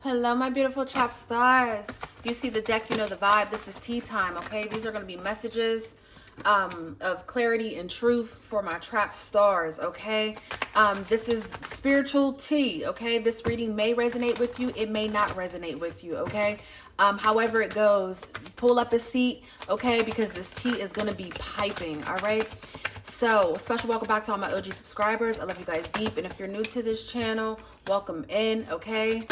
Hello, my beautiful trap stars. You see the deck, you know the vibe. This is tea time, okay? These are going to be messages of clarity and truth for my trap stars, okay? This is spiritual tea, okay? This reading may resonate with you. It may not resonate with you, okay? However it goes, pull up a seat, okay? Because this tea is going to be piping, all right? So, special welcome back to all my OG subscribers. I love you guys deep. And if you're new to this channel, welcome in, okay?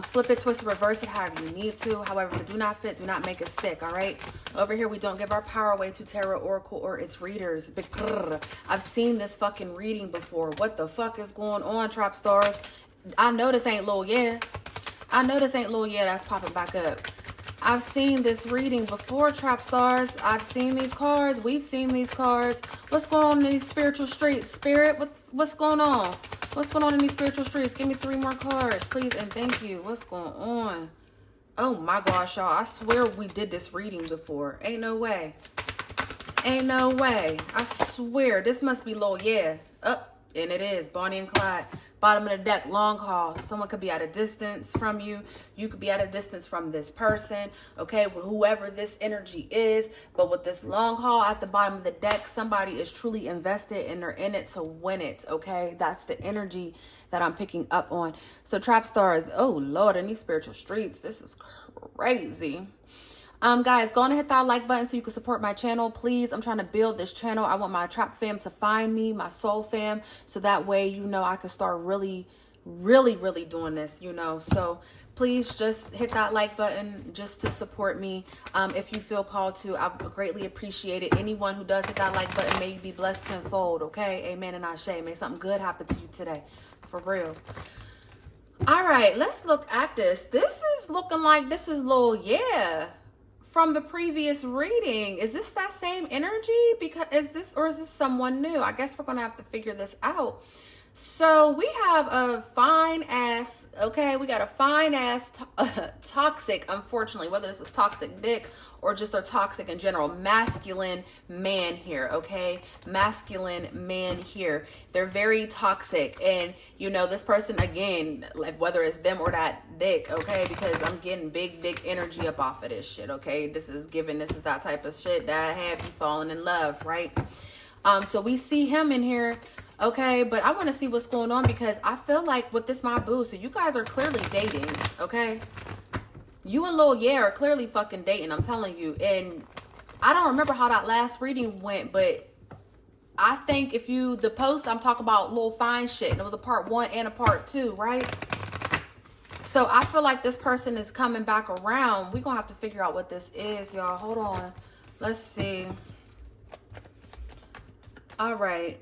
Flip it, twist it, reverse it however you need to. However, if it do not fit, do not make it stick, all right? Over here, we don't give our power away to tarot, oracle, or its readers. Big grrr. I've seen this fucking reading before. What the fuck is going on, trap stars? I know this ain't Lil Yeah. I know this ain't Lil Yeah that's popping back up. I've seen this reading before, trap stars. I've seen these cards. We've seen these cards. What's going on in these spiritual streets? Spirit, what's going on? What's going on in these spiritual streets? Give me 3 more cards, please, and thank you. What's going on? Oh my gosh, y'all. I swear we did this reading before. Ain't no way. Ain't no way. I swear. This must be Lil Yeah. Oh, and it is. Bonnie and Clyde. Bottom of the deck, long haul. Someone could be at a distance from you. You could be at a distance from this person, okay? Whoever this energy is. But with this long haul at the bottom of the deck, somebody is truly invested and they're in it to win it, okay? That's the energy that I'm picking up on. So trap stars, oh Lord, in these spiritual streets, this is crazy. Guys, go on and hit that like button so you can support my channel, please. I'm trying to build this channel. I want my trap fam to find me, my soul fam, so that way, you know, I can start really doing this, you know. So please just hit that like button just to support me. If you feel called to, I greatly appreciate it. Anyone who does hit that like button, may you be blessed tenfold, okay? Amen and ashe. May something good happen to you today, for real. All right, let's look at this. This is looking like this is Lil Yeah from the previous reading. Is this that same energy? Because is this someone new? I guess we're gonna have to figure this out. So we have a fine ass, okay, we got a fine ass toxic, unfortunately, whether this is toxic dick or just a toxic in general, masculine man here, okay? Masculine man here. They're very toxic, and you know, this person, again, like whether it's them or that dick, okay? Because I'm getting big dick energy up off of this shit, okay? This is that type of shit that have you falling in love, right? So we see him in here. Okay, but I want to see what's going on because I feel like with this my boo, so you guys are clearly dating, okay? You and Lil Yeah are clearly fucking dating, I'm telling you. And I don't remember how that last reading went, but I think if you, the post, I'm talking about Lil Fine shit, and it was a part 1 and a part 2, right? So I feel like this person is coming back around. We're going to have to figure out what this is, y'all. Hold on. Let's see. All right.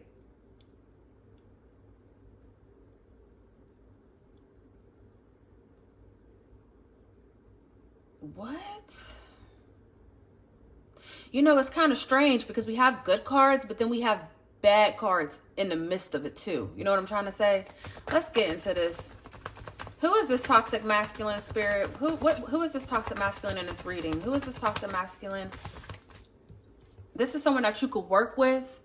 What? You know, it's kind of strange because we have good cards, but then we have bad cards in the midst of it too. You know what I'm trying to say? Let's get into this. Who is this toxic masculine spirit? Who is this toxic masculine in this reading? Who is this toxic masculine? This is someone that you could work with,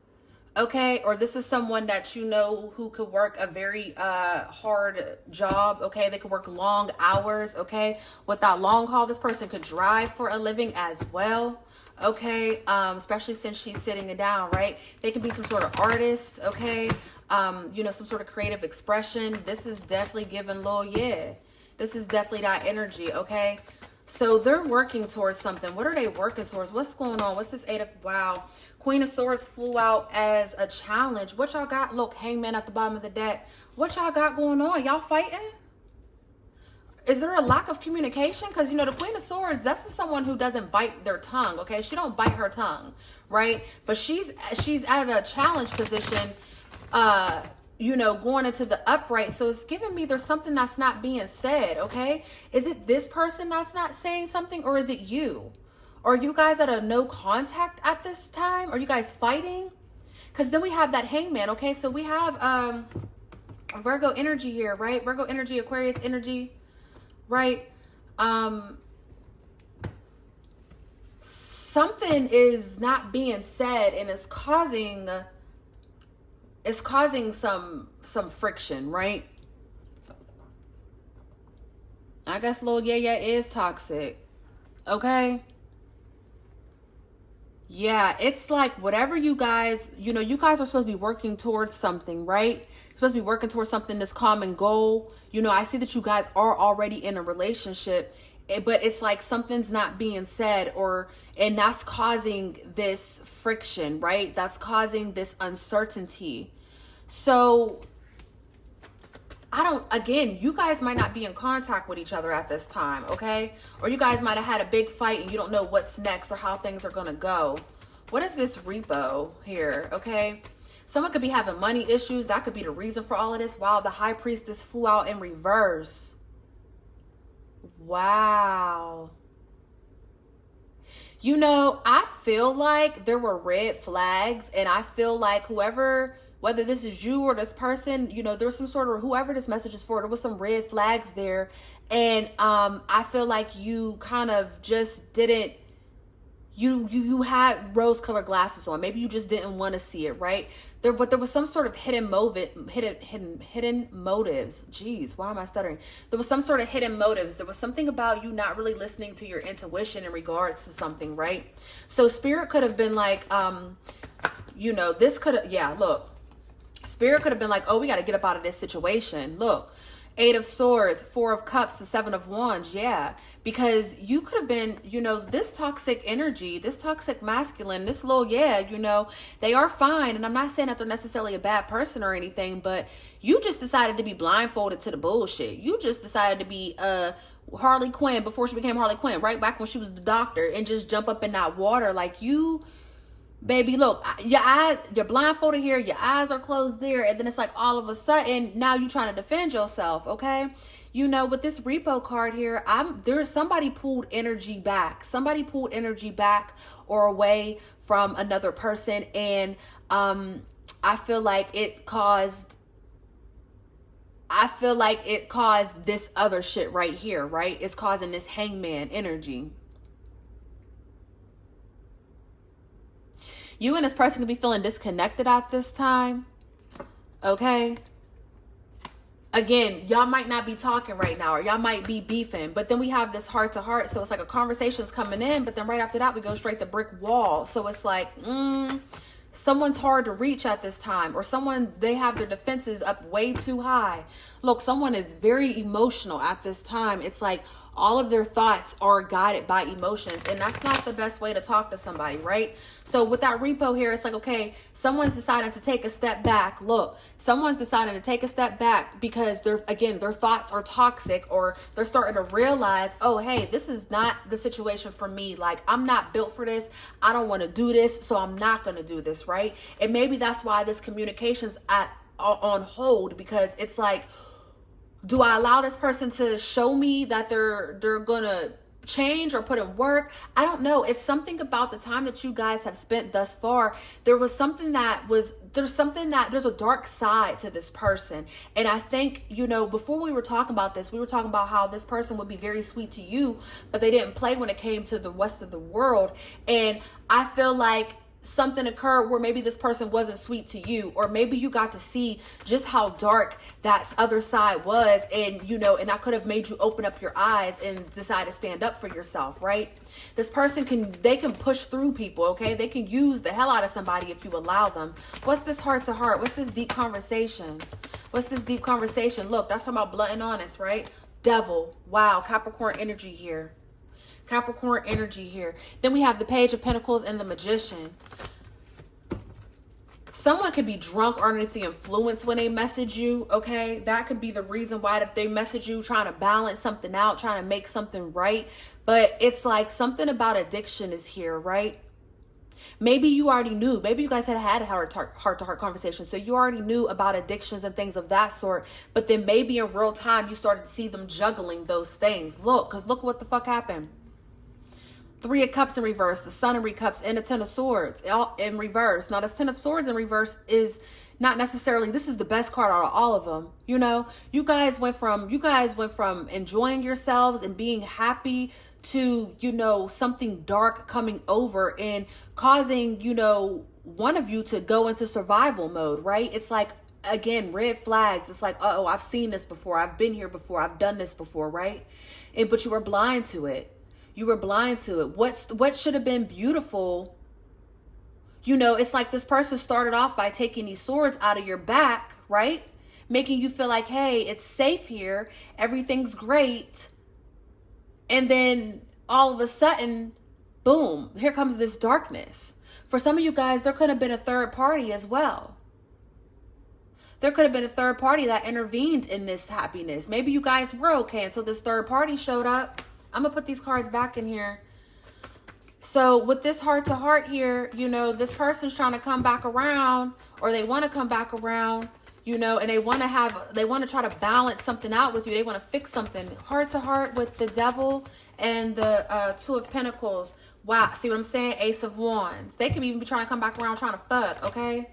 okay? Or this is someone that you know who could work a very hard job, okay? They could work long hours, okay? With that long haul, this person could drive for a living as well, okay? Especially since she's sitting it down, right? They could be some sort of artist, okay? You know, some sort of creative expression. This is definitely giving Lil Yeah. This is definitely that energy, okay? So they're working towards something. What are they working towards? What's going on? What's this 8 of, wow. Queen of Swords flew out as a challenge. What y'all got? Look, Hangman at the bottom of the deck. What y'all got going on? Y'all fighting? Is there a lack of communication? Because, you know, the Queen of Swords, that's someone who doesn't bite their tongue, okay? She don't bite her tongue, right? But she's at a challenge position, you know, going into the upright. So it's giving me there's something that's not being said, okay? Is it this person that's not saying something, or is it you? Are you guys at a no contact at this time? Are you guys fighting? Because then we have that Hangman, okay? So we have Virgo energy here, right? Virgo energy, Aquarius energy, right? Something is not being said and it's causing some friction, right? I guess little yeah is toxic. Okay. Yeah, it's like whatever you guys, you guys are supposed to be working towards something, right? You're supposed to be working towards something, this common goal. I see that you guys are already in a relationship, but it's like something's not being said, and that's causing this friction, right? That's causing this uncertainty. So again, you guys might not be in contact with each other at this time, okay? Or you guys might have had a big fight and you don't know what's next or how things are going to go. What is this repo here, okay? Someone could be having money issues. That could be the reason for all of this. Wow, the High Priestess flew out in reverse. Wow. I feel like there were red flags, and I feel like whether this is you or this person, there's some sort of, whoever this message is for, there was some red flags there. And I feel like you kind of just didn't, you had rose colored glasses on. Maybe you just didn't want to see it, right? But there was some sort of hidden motives. Jeez, why am I stuttering? There was some sort of hidden motives. There was something about you not really listening to your intuition in regards to something, right? So spirit could have been like, this could have, yeah, look. Spirit could have been like, oh, we got to get up out of this situation. Look, 8 of Swords, 4 of Cups, the 7 of Wands. Yeah, because you could have been, this toxic energy, this toxic masculine, this little, they are fine. And I'm not saying that they're necessarily a bad person or anything, but you just decided to be blindfolded to the bullshit. You just decided to be Harley Quinn before she became Harley Quinn, right back when she was the doctor, and just jump up in that water like you. Baby, look, your eyes, you're blindfolded here, your eyes are closed there, and then it's like all of a sudden, now you're trying to defend yourself, okay? With this repo card here, there's somebody pulled energy back. Somebody pulled energy back or away from another person, and I feel like it caused this other shit right here, right? It's causing this hangman energy. You and this person could be feeling disconnected at this time. Okay. Again, y'all might not be talking right now, or y'all might be beefing, but then we have this heart to heart. So it's like a conversation's coming in, but then right after that, we go straight to brick wall. So it's like, someone's hard to reach at this time, or they have their defenses up way too high. Look, someone is very emotional at this time. It's like all of their thoughts are guided by emotions, and that's not the best way to talk to somebody, right? So with that repo here, it's like, okay, someone's deciding to take a step back. Look, someone's deciding to take a step back because their thoughts are toxic, or they're starting to realize, oh, hey, this is not the situation for me. Like, I'm not built for this. I don't want to do this, so I'm not going to do this, right? And maybe that's why this communication's on hold, because it's like, do I allow this person to show me that they're gonna change or put in work? I don't know. It's something about the time that you guys have spent thus far. There's a dark side to this person. And I think, before we were talking about this, we were talking about how this person would be very sweet to you, but they didn't play when it came to the rest of the world. And I feel like something occurred where maybe this person wasn't sweet to you, or maybe you got to see just how dark that other side was, and and I could have made you open up your eyes and decide to stand up for yourself, right? This person can push through people, okay? They can use the hell out of somebody if you allow them. What's this heart to heart? What's this deep conversation? Look, that's talking about blunt and honest, right? Devil. Wow, Capricorn energy here. Then we have the Page of Pentacles and the Magician. Someone could be drunk or underneath the influence when they message you, okay? That could be the reason why they message you, trying to balance something out, trying to make something right. But it's like something about addiction is here, right? Maybe you already knew. Maybe you guys had a heart-to-heart conversation, so you already knew about addictions and things of that sort. But then maybe in real time, you started to see them juggling those things. Look what the fuck happened. 3 of Cups in reverse, the Sun in cups, and the 10 of Swords all in reverse. Now, this 10 of Swords in reverse is not necessarily, this is the best card out of all of them. You guys went from enjoying yourselves and being happy to, something dark coming over and causing, one of you to go into survival mode, right? It's like again, red flags. It's like, oh, I've seen this before. I've been here before. I've done this before, right? But you were blind to it. You were blind to it. What should have been beautiful, it's like this person started off by taking these swords out of your back, right? Making you feel like, hey, it's safe here. Everything's great. And then all of a sudden, boom, here comes this darkness. For some of you guys, there could have been a third party as well. There could have been a third party that intervened in this happiness. Maybe you guys were okay until this third party showed up. I'm going to put these cards back in here. So with this heart to heart here, this person's trying to come back around, or they want to come back around, and they want to try to balance something out with you. They want to fix something. Heart to heart with the Devil and the Two of Pentacles. Wow. See what I'm saying? Ace of Wands. They could even be trying to come back around trying to fuck. Okay.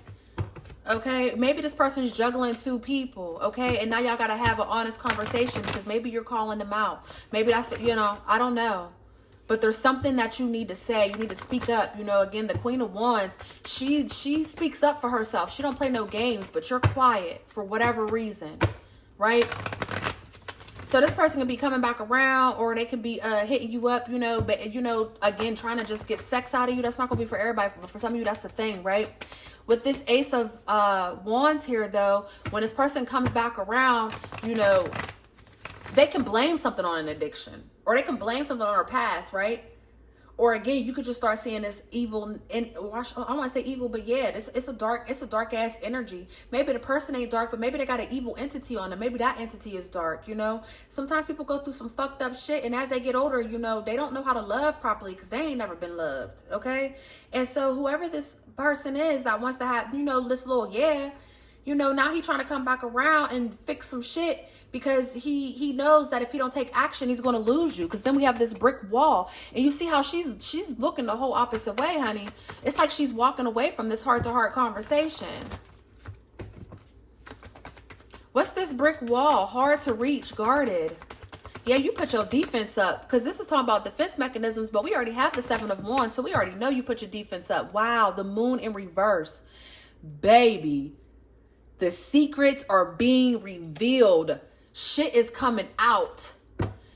Okay. Maybe this person's juggling two people. Okay. And now y'all got to have an honest conversation, because maybe you're calling them out. Maybe that's I don't know. But there's something that you need to say. You need to speak up. Again, the Queen of Wands, she speaks up for herself. She don't play no games, but you're quiet for whatever reason, right? So this person can be coming back around, or they can be hitting you up, but again, trying to just get sex out of you. That's not gonna be for everybody, but for some of you, that's the thing, right? With this Ace of Wands here, though, when this person comes back around, they can blame something on an addiction, or they can blame something on her past, right? Or again, you could just start seeing this evil, and I don't want to say evil, but yeah, it's a dark ass energy. Maybe the person ain't dark, but maybe they got an evil entity on them. Maybe that entity is dark, Sometimes people go through some fucked up shit, and as they get older, they don't know how to love properly because they ain't never been loved, okay? And so whoever this person is that wants to have, this little, now he trying to come back around and fix some shit, because he knows that if he don't take action, he's going to lose you. Because then we have this brick wall. And you see how she's looking the whole opposite way, honey. It's like she's walking away from this heart-to-heart conversation. What's this brick wall? Hard to reach, guarded. Yeah, you put your defense up. Because this is talking about defense mechanisms, but we already have the Seven of Wands, so we already know you put your defense up. Wow, the Moon in reverse. Baby, the secrets are being revealed. Shit is coming out.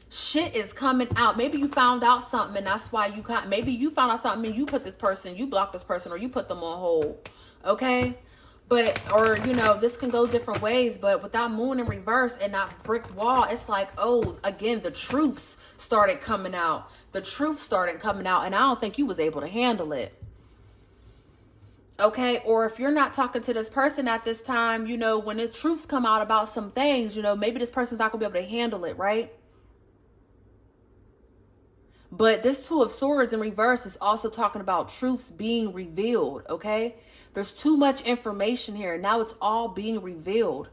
Shit is coming out. Maybe you found out something, and that's why maybe you found out something and you put this person, you blocked this person, or you put them on hold. Okay? But, or, this can go different ways, but with that Moon in reverse and that brick wall, it's like, oh, again, the truths started coming out. The truth started coming out, and I don't think you was able to handle it. Okay, or if you're not talking to this person at this time, when the truths come out about some things, maybe this person's not gonna be able to handle it, right? But this Two of Swords in reverse is also talking about truths being revealed, okay? There's too much information here. Now it's all being revealed.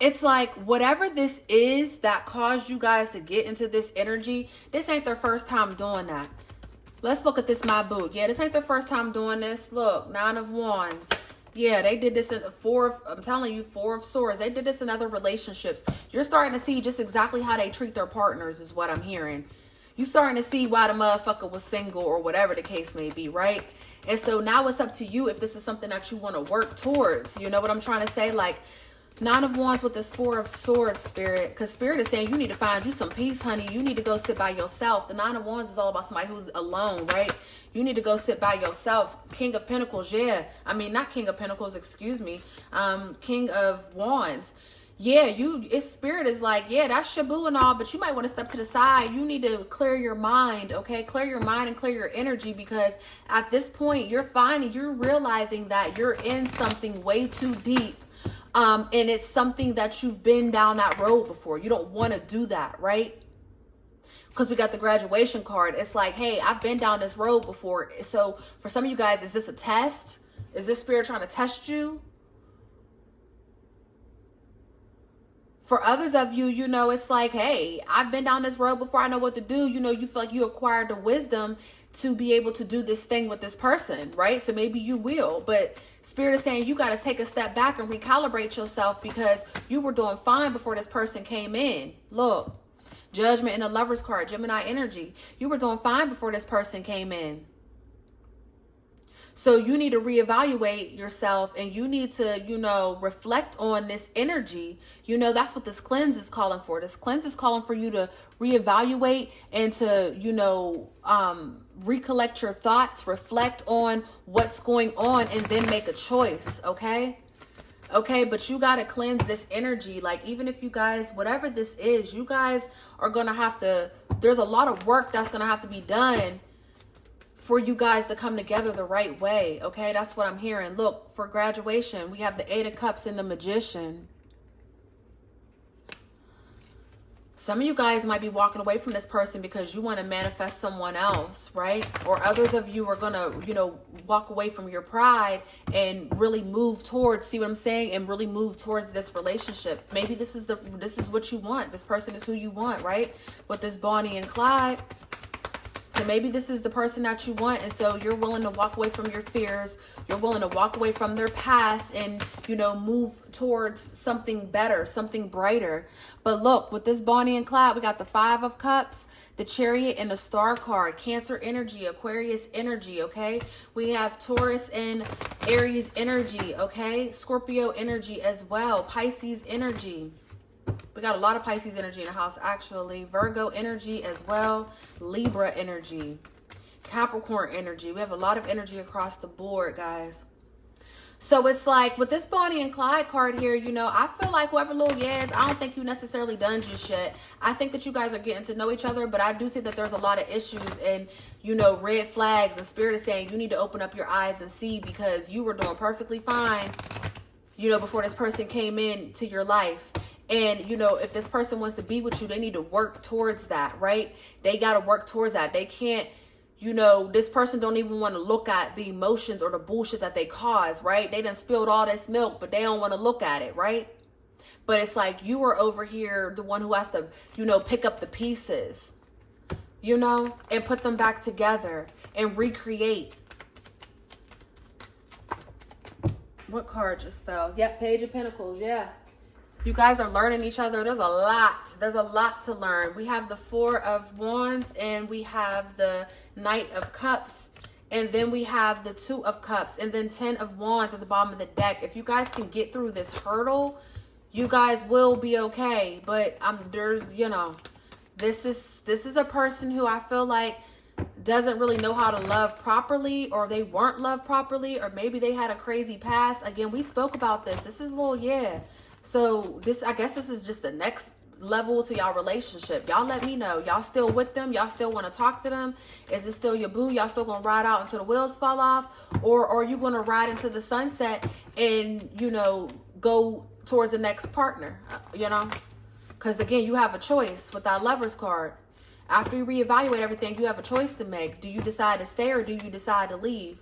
It's like whatever this is that caused you guys to get into this energy, this ain't their first time doing that. Let's look at this, my boo. Yeah, this ain't the first time doing this. Look, Nine of Wands. Yeah, they did this in I'm telling you, Four of Swords. They did this in other relationships. You're starting to see just exactly how they treat their partners is what I'm hearing. You starting to see why the motherfucker was single or whatever the case may be, right? And so now it's up to you if this is something that you want to work towards. You know what I'm trying to say? Like, Nine of Wands with this Four of Swords, Spirit. Because Spirit is saying you need to find you some peace, honey. You need to go sit by yourself. The Nine of Wands is all about somebody who's alone, right? You need to go sit by yourself. King of Pentacles, yeah. I mean, not King of Pentacles, excuse me. King of Wands. Yeah, Spirit is like, yeah, that's Shabu and all, but you might want to step to the side. You need to clear your mind, okay? Clear your mind and clear your energy, because at this point, you're realizing that you're in something way too deep. And it's something that you've been down that road before. You don't want to do that, right? Because we got the graduation card. It's like, hey, I've been down this road before. So for some of you guys, is this a test? Is this Spirit trying to test you? For others of you, it's like, hey, I've been down this road before. I know what to do. You feel like you acquired the wisdom to be able to do this thing with this person, right? So maybe you will, but Spirit is saying you got to take a step back and recalibrate yourself, because you were doing fine before this person came in. Look, Judgment in the Lover's card, Gemini energy. You were doing fine before this person came in. So you need to reevaluate yourself, and you need to, you know, reflect on this energy. You know, that's what this cleanse is calling for. This cleanse is calling for you to reevaluate and to, you know, recollect your thoughts, reflect on what's going on, and then make a choice, okay? Okay, but you got to cleanse this energy. Like, even if you guys, whatever this is, you guys are going to have to, there's a lot of work that's going to have to be done for you guys to come together the right way. Okay, that's what I'm hearing. Look, for graduation, we have the Eight of Cups and the Magician. Some of you guys might be walking away from this person because you want to manifest someone else, right? Or others of you are going to, you know, walk away from your pride and really move towards, see what I'm saying? And really move towards this relationship. Maybe this is what you want. This person is who you want, right? With this Bonnie and Clyde. So maybe this is the person that you want, and so you're willing to walk away from your fears. You're willing to walk away from their past and, you know, move towards something better, something brighter. But look, with this Bonnie and Clyde, we got the Five of Cups, the Chariot, and the Star card. Cancer energy, Aquarius energy, okay? We have Taurus and Aries energy, okay? Scorpio energy as well. Pisces energy. We got a lot of Pisces energy in the house, actually. Virgo energy as well. Libra energy. Capricorn energy. We have a lot of energy across the board, guys. So it's like, with this Bonnie and Clyde card here, you know, I feel like whoever Lil Yaz, I don't think you necessarily done just yet. I think that you guys are getting to know each other, but I do see that there's a lot of issues and, you know, red flags, and Spirit is saying you need to open up your eyes and see, because you were doing perfectly fine, you know, before this person came into your life. And, you know, if this person wants to be with you, they need to work towards that, right? They got to work towards that. They can't, you know, this person don't even want to look at the emotions or the bullshit that they cause, right? They done spilled all this milk, but they don't want to look at it, right? But it's like you are over here, the one who has to, you know, pick up the pieces, you know, and put them back together and recreate. What card just fell? Yep, Page of Pentacles, yeah. You guys are learning each other. There's a lot to learn. We have the Four of Wands, and we have the Knight of Cups, and then we have the Two of Cups, and then 10 of Wands at the bottom of the deck. If you guys can get through this hurdle, you guys will be okay. But there's, you know, this is a person who I feel like doesn't really know how to love properly, or they weren't loved properly, or maybe they had a crazy past. Again, we spoke about this. This is Lil Yeah. So this, I guess this is just the next level to y'all relationship. Y'all let me know. Y'all still with them? Y'all still want to talk to them? Is it still your boo? Y'all still gonna ride out until the wheels fall off? Or are you gonna ride into the sunset and, you know, go towards the next partner? You know? Because again, you have a choice with that Lover's card. After you reevaluate everything, you have a choice to make. Do you decide to stay, or do you decide to leave?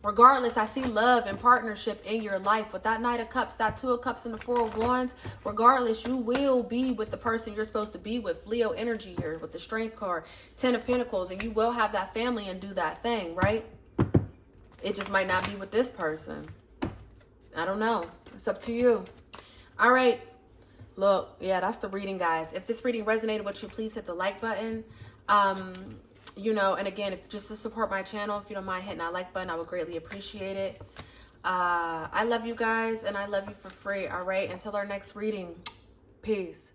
Regardless, I see love and partnership in your life. With that Knight of Cups, that Two of Cups, and the Four of Wands, regardless, you will be with the person you're supposed to be with. Leo energy here with the Strength card, 10 of Pentacles, and you will have that family and do that thing, right? It just might not be with this person. I don't know. It's up to you. All right. Look, yeah, that's the reading, guys. If this reading resonated with you, please hit the like button. You know, and again, if just to support my channel, if you don't mind hitting that like button, I would greatly appreciate it. I love you guys, and I love you for free. All right, until our next reading, peace.